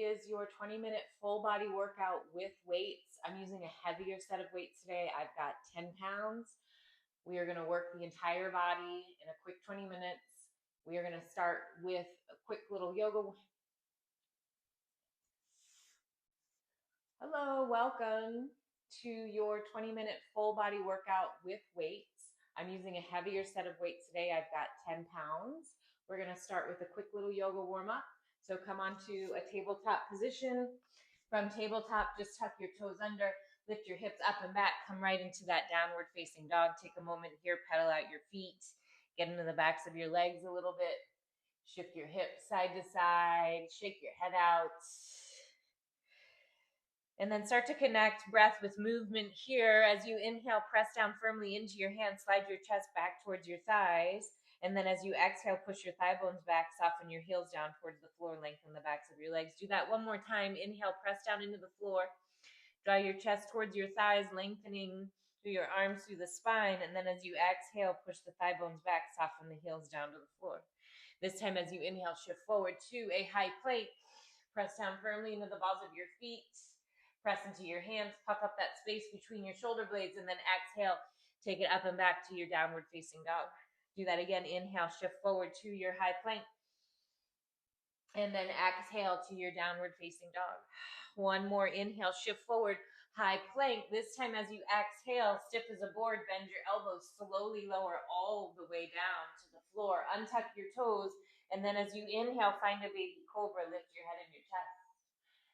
is your 20-minute full body workout with weights. I'm using a heavier set of weights today. I've got 10 pounds. We are going to work the entire body in a quick 20 minutes. We are going to start with a quick little yoga. Hello, welcome to your 20-minute full body workout with weights. I'm using a heavier set of weights today. I've got 10 pounds. We're going to start with a quick little yoga warm-up. So come onto a tabletop position. From tabletop, just tuck your toes under, lift your hips up and back, come right into that downward facing dog. Take a moment here, pedal out your feet, get into the backs of your legs a little bit, shift your hips side to side, shake your head out. And then start to connect breath with movement here. As you inhale, press down firmly into your hands, slide your chest back towards your thighs. And then as you exhale, push your thigh bones back, soften your heels down towards the floor, lengthen the backs of your legs. Do that one more time. Inhale, press down into the floor. Draw your chest towards your thighs, lengthening through your arms, through the spine. And then as you exhale, push the thigh bones back, soften the heels down to the floor. This time as you inhale, shift forward to a high plank. Press down firmly into the balls of your feet. Press into your hands, puff up that space between your shoulder blades, and then exhale, take it up and back to your downward facing dog. Do that again. Inhale, shift forward to your high plank. And then exhale to your downward facing dog. One more inhale, shift forward, high plank. This time as you exhale, stiff as a board, bend your elbows, slowly lower all the way down to the floor. Untuck your toes, and then as you inhale, find a baby cobra, lift your head and your chest.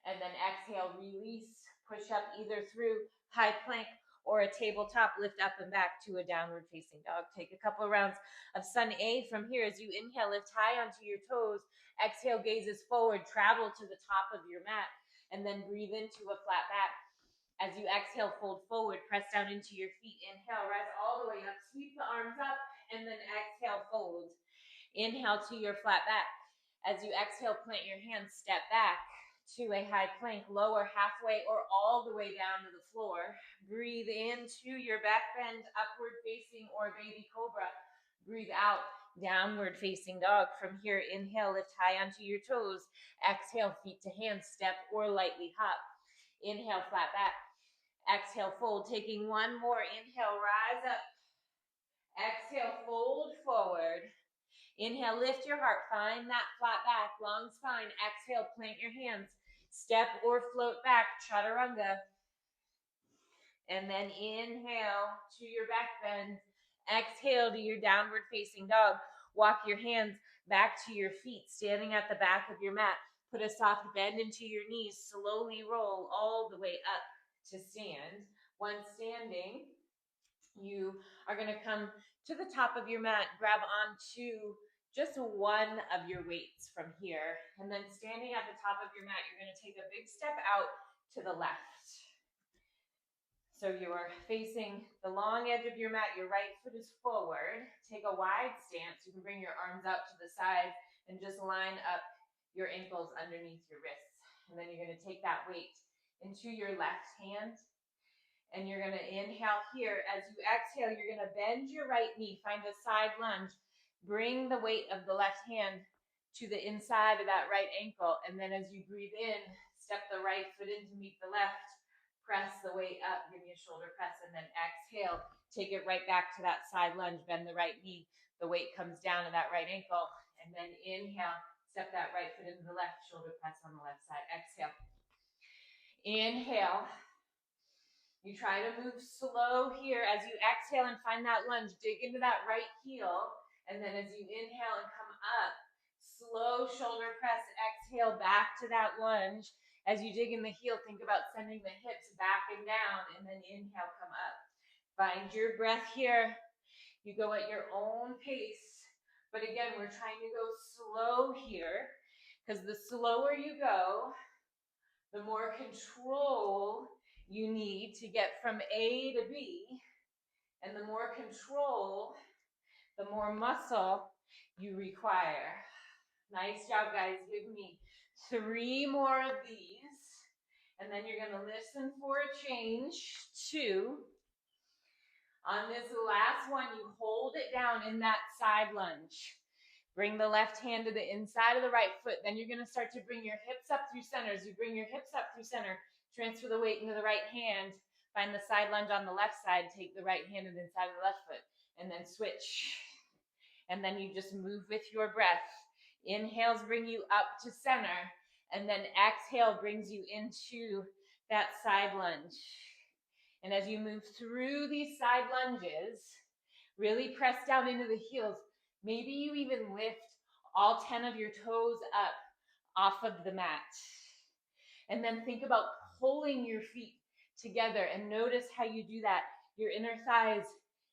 And then exhale, release, push up either through high plank or a tabletop, lift up and back to a downward facing dog. Take a couple of rounds of sun A from here. As you inhale, lift high onto your toes. Exhale, gazes forward, travel to the top of your mat, and then breathe into a flat back. As you exhale, fold forward, press down into your feet. Inhale, rise all the way up, sweep the arms up, and then exhale, fold. Inhale to your flat back. As you exhale, plant your hands, step back to a high plank, lower halfway or all the way down to the floor. Breathe into your back bend, upward facing or baby cobra. Breathe out, downward facing dog. From here, inhale, lift high onto your toes. Exhale, feet to hands, step or lightly hop. Inhale, flat back. Exhale, fold. Taking one more. Inhale, rise up. Exhale, fold forward. Inhale, lift your heart, find that flat back, long spine. Exhale, plant your hands, step or float back, chaturanga. And then inhale to your back bend. Exhale to your downward facing dog. Walk your hands back to your feet, standing at the back of your mat. Put a soft bend into your knees. Slowly roll all the way up to stand. Once standing, you are going to come to the top of your mat, grab onto just one of your weights from here. And then standing at the top of your mat, you're going to take a big step out to the left. So you are facing the long edge of your mat. Your right foot is forward. Take a wide stance. You can bring your arms out to the side and just line up your ankles underneath your wrists. And then you're going to take that weight into your left hand. And you're going to inhale here. As you exhale, you're going to bend your right knee. Find a side lunge. Bring the weight of the left hand to the inside of that right ankle. And then as you breathe in, step the right foot in to meet the left. Press the weight up. Give me a shoulder press. And then exhale. Take it right back to that side lunge. Bend the right knee. The weight comes down to that right ankle. And then inhale. Step that right foot into the left. Shoulder press on the left side. Exhale. Inhale. You try to move slow here as you exhale and find that lunge. Dig into that right heel. And then as you inhale and come up, slow shoulder press, exhale back to that lunge. As you dig in the heel, think about sending the hips back and down, and then inhale, come up. Find your breath here. You go at your own pace. But again, we're trying to go slow here, because the slower you go, the more control you need to get from A to B, and the more control, the more muscle you require. Nice job, guys. Give me 3 more of these, and then you're going to listen for a change. 2. On this last one, you hold it down in that side lunge. Bring the left hand to the inside of the right foot. Then you're going to start to bring your hips up through center. As you bring your hips up through center, transfer the weight into the right hand. Find the side lunge on the left side. Take the right hand to the inside of the left foot. And then switch. And then you just move with your breath. Inhales bring you up to center. And then exhale brings you into that side lunge. And as you move through these side lunges, really press down into the heels. Maybe you even lift all 10 of your toes up off of the mat. And then think about pulling your feet together and notice how you do that. Your inner thighs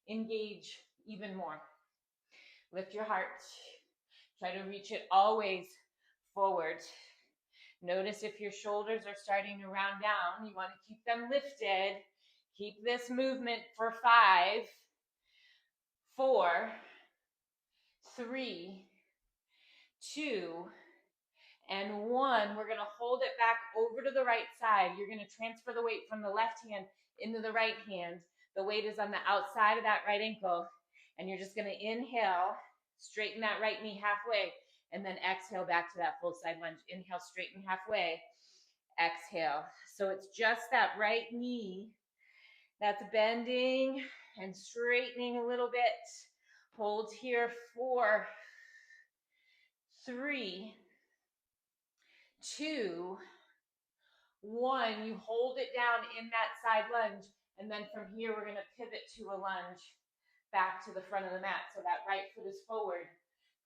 engage even more. Lift your heart. Try to reach it always forward. Notice if your shoulders are starting to round down. You want to keep them lifted. Keep this movement for 5, 4, 3, 2, and 1. We're going to hold it back over to the right side. You're going to transfer the weight from the left hand into the right hand. The weight is on the outside of that right ankle. And you're just going to inhale, straighten that right knee halfway, and then exhale back to that full side lunge. Inhale, straighten halfway, exhale. So it's just that right knee that's bending and straightening a little bit. Hold here, 4, 3, 2, 1. You hold it down in that side lunge. And then from here, we're going to pivot to a lunge back to the front of the mat. So that right foot is forward.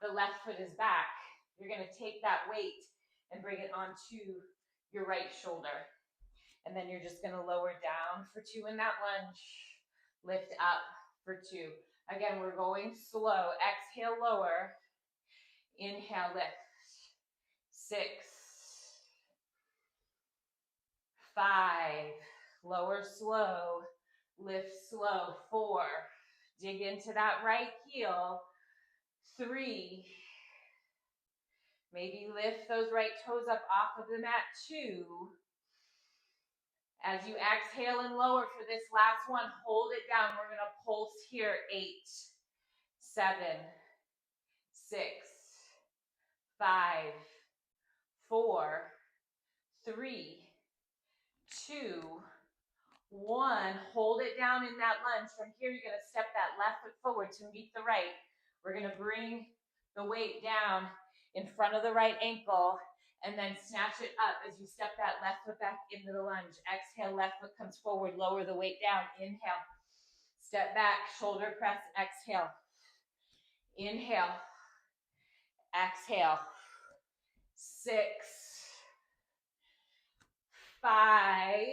The left foot is back. You're going to take that weight and bring it onto your right shoulder. And then you're just going to lower down for 2 in that lunge. Lift up for 2. Again, we're going slow. Exhale, lower. Inhale, lift. 6, 5, lower slow, lift slow. 4, dig into that right heel. 3, maybe lift those right toes up off of the mat. 2, as you exhale and lower for this last one, hold it down. We're going to pulse here. 8, 7, 6, 5, 4, 3, 2, 1. Hold it down in that lunge. From here, you're going to step that left foot forward to meet the right. We're going to bring the weight down in front of the right ankle and then snatch it up as you step that left foot back into the lunge. Exhale, left foot comes forward. Lower the weight down. Inhale. Step back, shoulder press, exhale. Inhale. Exhale. 6, 5,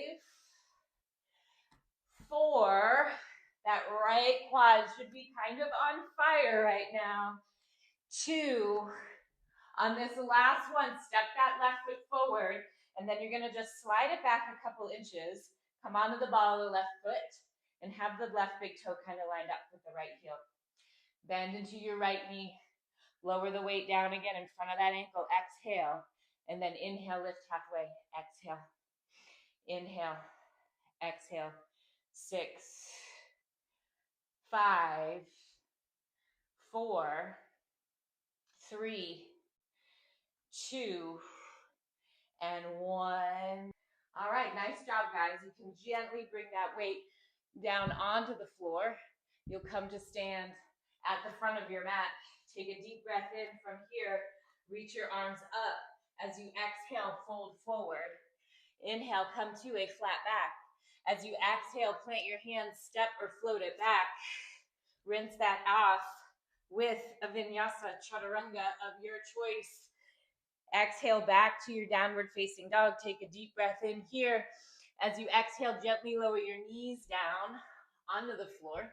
4, that right quad should be kind of on fire right now. 2, on this last one, step that left foot forward, and then you're going to just slide it back a couple inches, come onto the ball of the left foot, and have the left big toe kind of lined up with the right heel. Bend into your right knee, lower the weight down again in front of that ankle, exhale, and then inhale, lift halfway, exhale, inhale, exhale. 6, 5, 4, 3, 2, and 1. All right, nice job, guys. You can gently bring that weight down onto the floor. You'll come to stand at the front of your mat. Take a deep breath in from here. Reach your arms up. As you exhale, fold forward. Inhale, come to a flat back. As you exhale, plant your hands, step or float it back. Rinse that off with a vinyasa, chaturanga of your choice. Exhale back to your downward facing dog. Take a deep breath in here. As you exhale, gently lower your knees down onto the floor.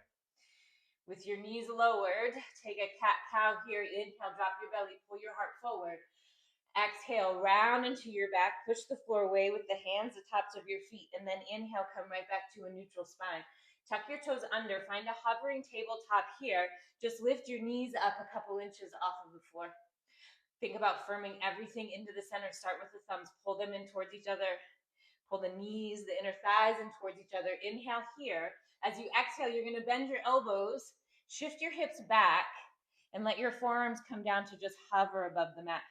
With your knees lowered, take a cat-cow here. Inhale, drop your belly, pull your heart forward. Exhale, round into your back, push the floor away with the hands, the tops of your feet, and then inhale, come right back to a neutral spine. Tuck your toes under, find a hovering tabletop here. Just lift your knees up a couple inches off of the floor. Think about firming everything into the center. Start with the thumbs, pull them in towards each other. Pull the knees, the inner thighs in towards each other. Inhale here. As you exhale, you're going to bend your elbows, shift your hips back, And let your forearms come down to just hover above the mat.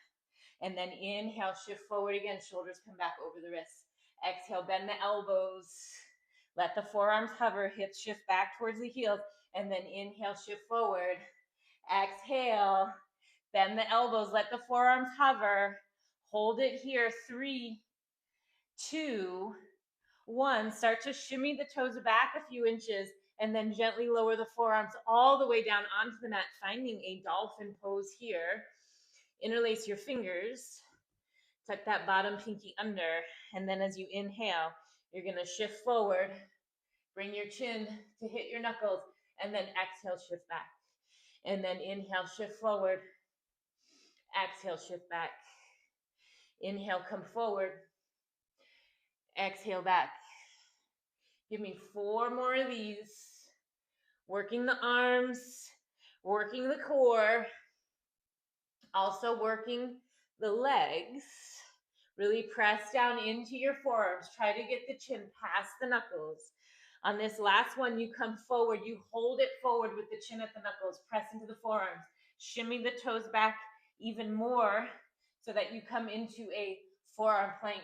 And then inhale, shift forward again, shoulders come back over the wrists. Exhale, bend the elbows. Let the forearms hover, hips shift back towards the heels. And then inhale, shift forward. Exhale, bend the elbows, let the forearms hover. Hold it here, 3, 2, 1. Start to shimmy the toes back a few inches and then gently lower the forearms all the way down onto the mat, finding a dolphin pose here. Interlace your fingers, tuck that bottom pinky under, and then as you inhale, you're gonna shift forward, bring your chin to hit your knuckles, and then exhale, shift back. And then inhale, shift forward, exhale, shift back. Inhale, come forward, exhale back. Give me 4 more of these. Working the arms, working the core, also working the legs. Really press down into your forearms. Try to get the chin past the knuckles. On this last one, you come forward. You hold it forward with the chin at the knuckles. Press into the forearms. Shimmy the toes back even more so that you come into a forearm plank.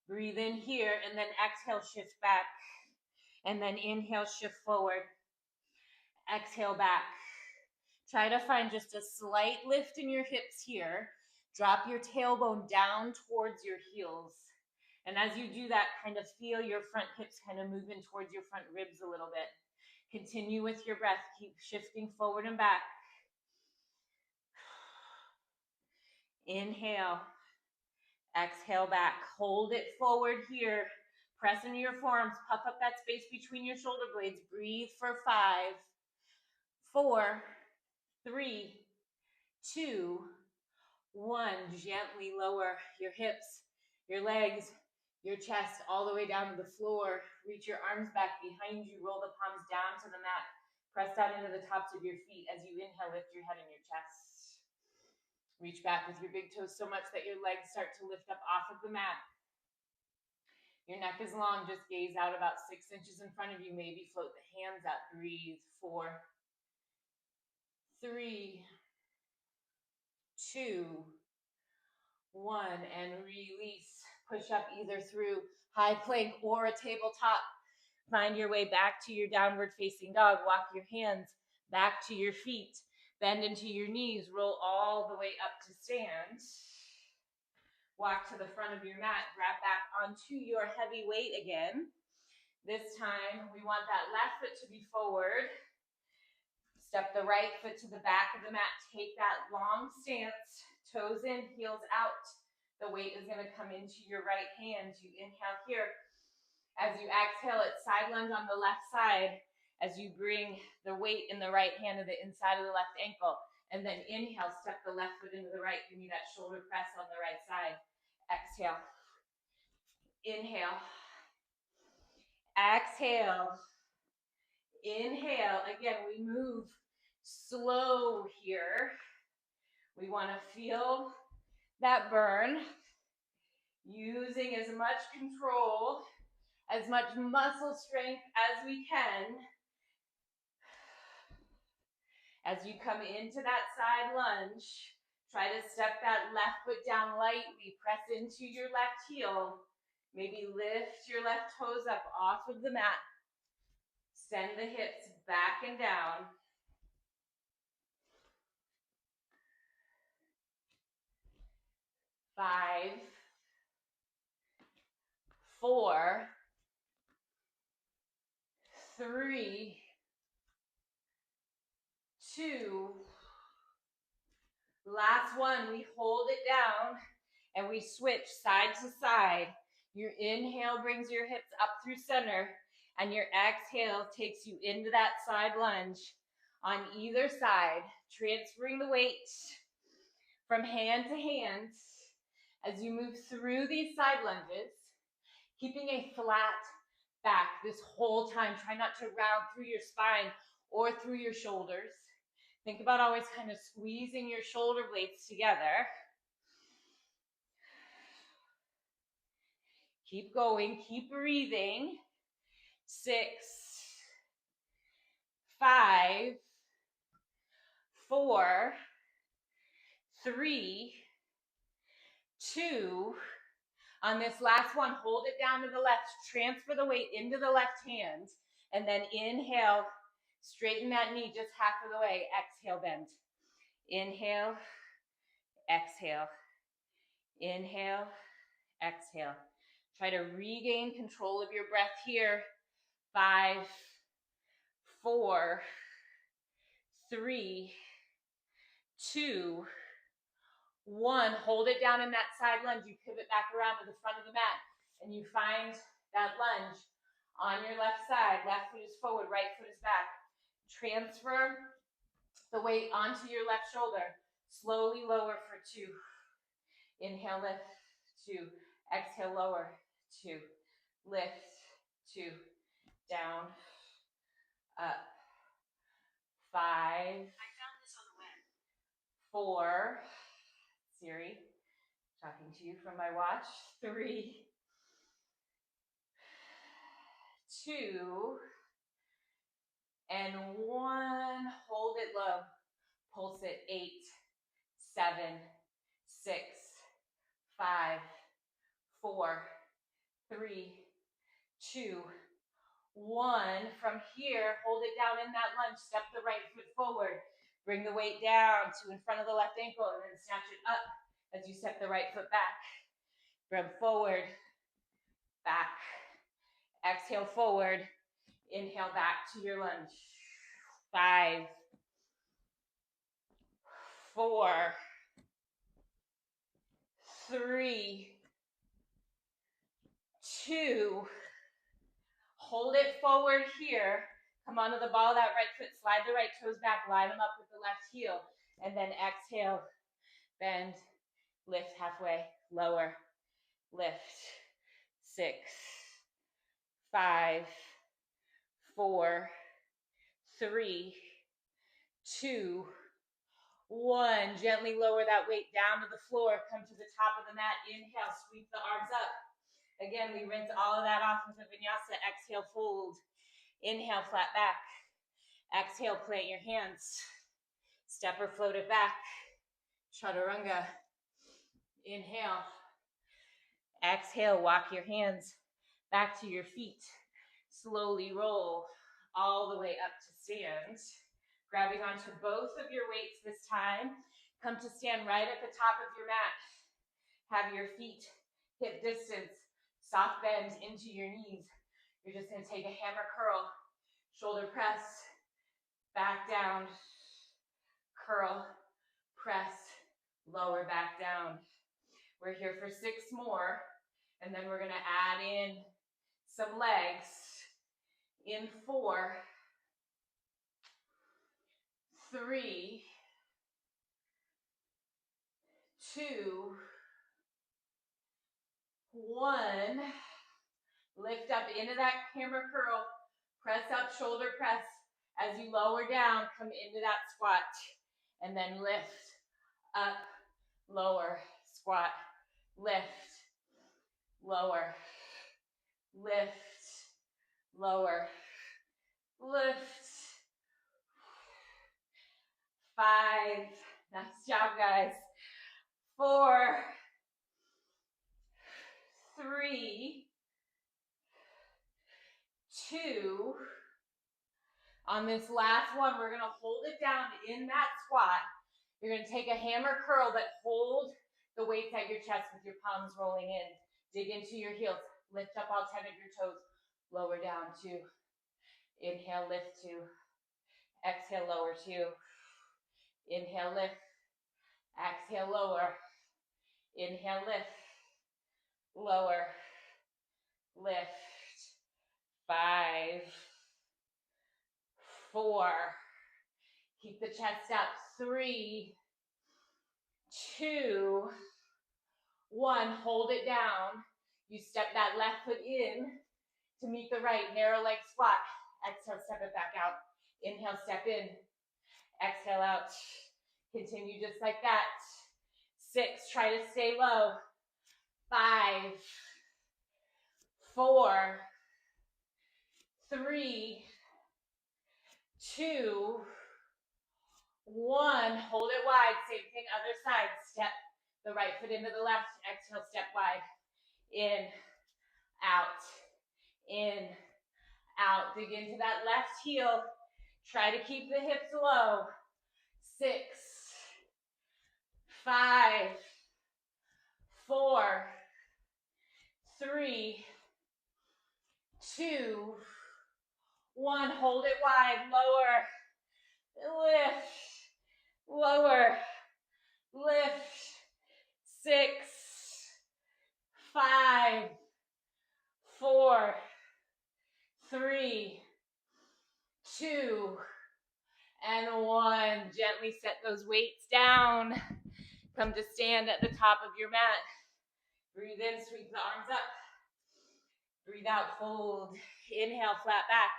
Breathe in here and then exhale, shift back. And then inhale, shift forward. Exhale back. Try to find just a slight lift in your hips here. Drop your tailbone down towards your heels. And as you do that, kind of feel your front hips kind of moving towards your front ribs a little bit. Continue with your breath. Keep shifting forward and back. Inhale. Exhale back. Hold it forward here. Press into your forearms. Puff up that space between your shoulder blades. Breathe for 5, 4, 3, 2, 1. Gently lower your hips, your legs, your chest all the way down to the floor. Reach your arms back behind you. Roll the palms down to the mat. Press down into the tops of your feet. As you inhale, lift your head and your chest. Reach back with your big toes so much that your legs start to lift up off of the mat. Your neck is long. Just gaze out about 6 inches in front of you. Maybe float the hands up. Breathe. 4, 3, 2, 1, and release. Push up either through high plank or a tabletop. Find your way back to your downward facing dog. Walk your hands back to your feet. Bend into your knees. Roll all the way up to stand. Walk to the front of your mat. Grab back onto your heavy weight again. This time, we want that left foot to be forward. Step the right foot to the back of the mat. Take that long stance. Toes in, heels out. The weight is going to come into your right hand. You inhale here. As you exhale, it's side lunge on the left side as you bring the weight in the right hand to the inside of the left ankle. And then inhale, step the left foot into the right. Give me that shoulder press on the right side. Exhale. Inhale. Exhale. Inhale. Again, we move slow here. We want to feel that burn, using as much control, as much muscle strength as we can. As you come into that side lunge, try to step that left foot down lightly. Press into your left heel. Maybe lift your left toes up off of the mat. Send the hips back and down. 5, 4, 3, 2. Last one, we hold it down and we switch side to side. Your inhale brings your hips up through center and your exhale takes you into that side lunge on either side, transferring the weight from hand to hand as you move through these side lunges, keeping a flat back this whole time. Try not to round through your spine or through your shoulders. Think about always kind of squeezing your shoulder blades together. Keep going, keep breathing. 6, 5, 4, 3, 2. On this last one, hold it down to the left. Transfer the weight into the left hand. And then inhale, straighten that knee just half of the way. Exhale, bend. Inhale, exhale. Inhale, exhale. Try to regain control of your breath here. 5, 4, 3, 2, 1. Hold it down in that side lunge. You pivot back around to the front of the mat and you find that lunge on your left side. Left foot is forward, right foot is back. Transfer the weight onto your left shoulder. Slowly lower for 2. Inhale, lift, 2. Exhale, lower, 2. Lift, 2. Down, up. 5. I found this on the web. 4. Siri, talking to you from my watch. 3, 2, and 1. Hold it low. Pulse it. 8, 7, 6, 5, 4, 3, 2, 1. From here, hold it down in that lunge. Step the right foot forward. Bring the weight down to in front of the left ankle and then snatch it up as you step the right foot back. Grab forward, back. Exhale forward. Inhale back to your lunge. 5, 4, 3, 2. Hold it forward here. Come onto the ball of that right foot. Slide the right toes back. Line them up with the left heel. And then exhale. Bend. Lift halfway. Lower. Lift. 6, 5, 4, 3, 2, 1. Gently lower that weight down to the floor. Come to the top of the mat. Inhale. Sweep the arms up. Again, we rinse all of that off with a vinyasa. Exhale, fold. Inhale, flat back. Exhale, plant your hands. Step or float it back. Chaturanga. Inhale. Exhale, walk your hands back to your feet. Slowly roll all the way up to stand. Grabbing onto both of your weights this time. Come to stand right at the top of your mat. Have your feet hip distance. Soft bend into your knees. You're just going to take a hammer curl. Shoulder press. Back down. Curl. Press. Lower back down. We're here for 6 more. And then we're going to add in some legs. In 4, 3, 2, 1. Lift up into that hammer curl. Press up, shoulder press. As you lower down, come into that squat. And then lift, up, lower, squat, lift, lower, lift, lower, lift. 5. Nice job, guys. 4, 3, 2. On this last one, we're going to hold it down in that squat. You're going to take a hammer curl, but hold the weights at your chest with your palms rolling in. Dig into your heels. Lift up all 10 of your toes. Lower down 2. Inhale, lift 2. Exhale, lower 2. Inhale, lift. Exhale, lower. Inhale, lift. Lower. Lift. 5, 4. Keep the chest up. 3, 2, 1. Hold it down. You step that left foot in to meet the right. Narrow leg squat. Exhale, step it back out. Inhale, step in. Exhale out. Continue just like that. 6. Try to stay low. 5, 4, 3, 2, 1, hold it wide. Same thing, other side. Step the right foot into the left. Exhale, step wide. In, out, in, out. Dig into that left heel. Try to keep the hips low. 6, 5, 4, 3, 2, 1. Hold it wide. Lower. Lift. Lower. Lift. 6, 5, 4, 3, 2, and 1. Gently set those weights down. Come to stand at the top of your mat. Breathe in, sweep the arms up. Breathe out, fold. Inhale, flat back.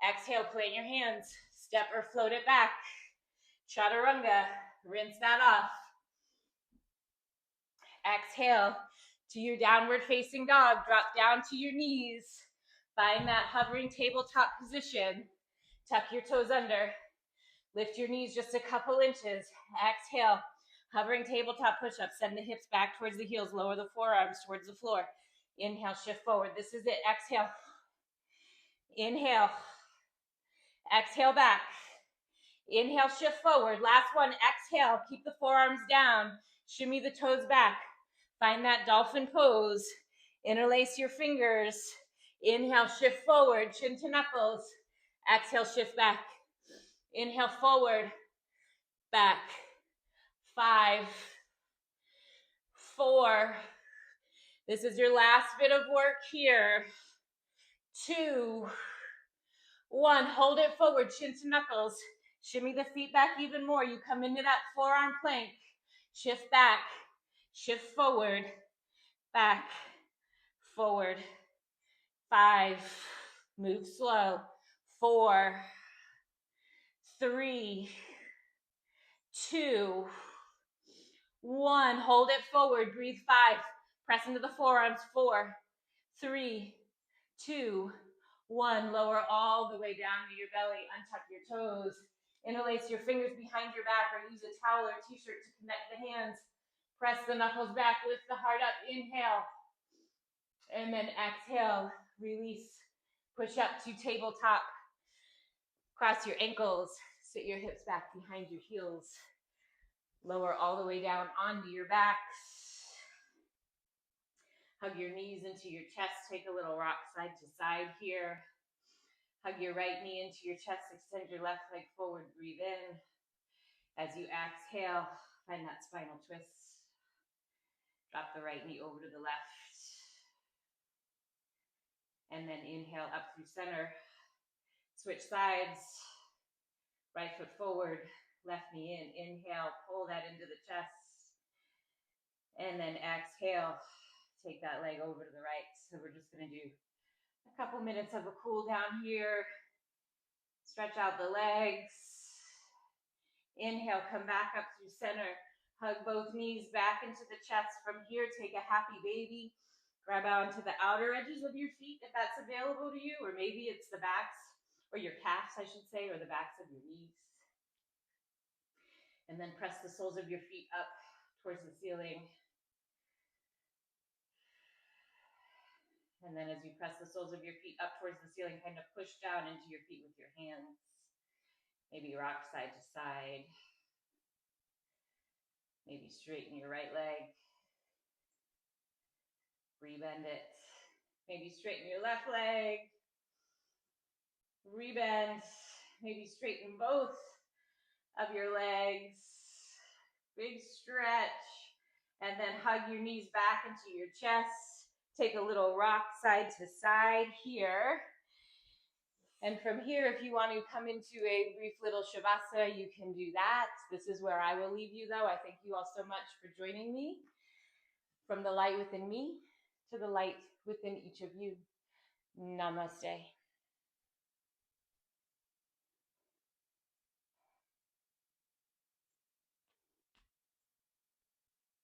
Exhale, plant your hands. Step or float it back. Chaturanga. Rinse that off. Exhale to your downward facing dog. Drop down to your knees. Find that hovering tabletop position. Tuck your toes under. Lift your knees just a couple inches. Exhale. Hovering tabletop push-up. Send the hips back towards the heels. Lower the forearms towards the floor. Inhale, shift forward. This is it. Exhale. Inhale. Exhale back. Inhale, shift forward. Last one. Exhale. Keep the forearms down. Shimmy the toes back. Find that dolphin pose. Interlace your fingers. Inhale, shift forward. Chin to knuckles. Exhale, shift back. Inhale, forward. Back. 5, 4. This is your last bit of work here. 2, 1. Hold it forward, chin to knuckles. Shimmy the feet back even more. You come into that forearm plank. Shift back. Shift forward. Back. Forward. 5. Move slow. 4, 3, 2, 1. Hold it forward. Breathe. 5. Press into the forearms. 4, 3, 2, 1. Lower all the way down to your belly. Untuck your toes. Interlace your fingers behind your back or use a towel or t-shirt to connect the hands. Press the knuckles back. Lift the heart up. Inhale. And then exhale. Release. Push up to tabletop. Cross your ankles. Sit your hips back behind your heels. Lower all the way down onto your backs. Hug your knees into your chest. Take a little rock side to side here. Hug your right knee into your chest. Extend your left leg forward. Breathe in. As you exhale, find that spinal twist. Drop the right knee over to the left. And then inhale up through center. Switch sides. Right foot forward. Left knee in. Inhale. Pull that into the chest. And then exhale. Take that leg over to the right. So we're just going to do a couple minutes of a cool down here. Stretch out the legs. Inhale, come back up through center. Hug both knees back into the chest. From here, take a happy baby. Grab onto the outer edges of your feet if that's available to you, or maybe it's the backs, or your calves, I should say, or the backs of your knees. And then press the soles of your feet up towards the ceiling. And then as you press the soles of your feet up towards the ceiling, kind of push down into your feet with your hands. Maybe rock side to side. Maybe straighten your right leg. Rebend it. Maybe straighten your left leg. Rebend. Maybe straighten both of your legs. Big stretch. And then hug your knees back into your chest. Take a little rock side to side here. And from here, if you want to come into a brief little Shavasana, you can do that. This is where I will leave you, though. I thank you all so much for joining me. From the light within me to the light within each of you. Namaste.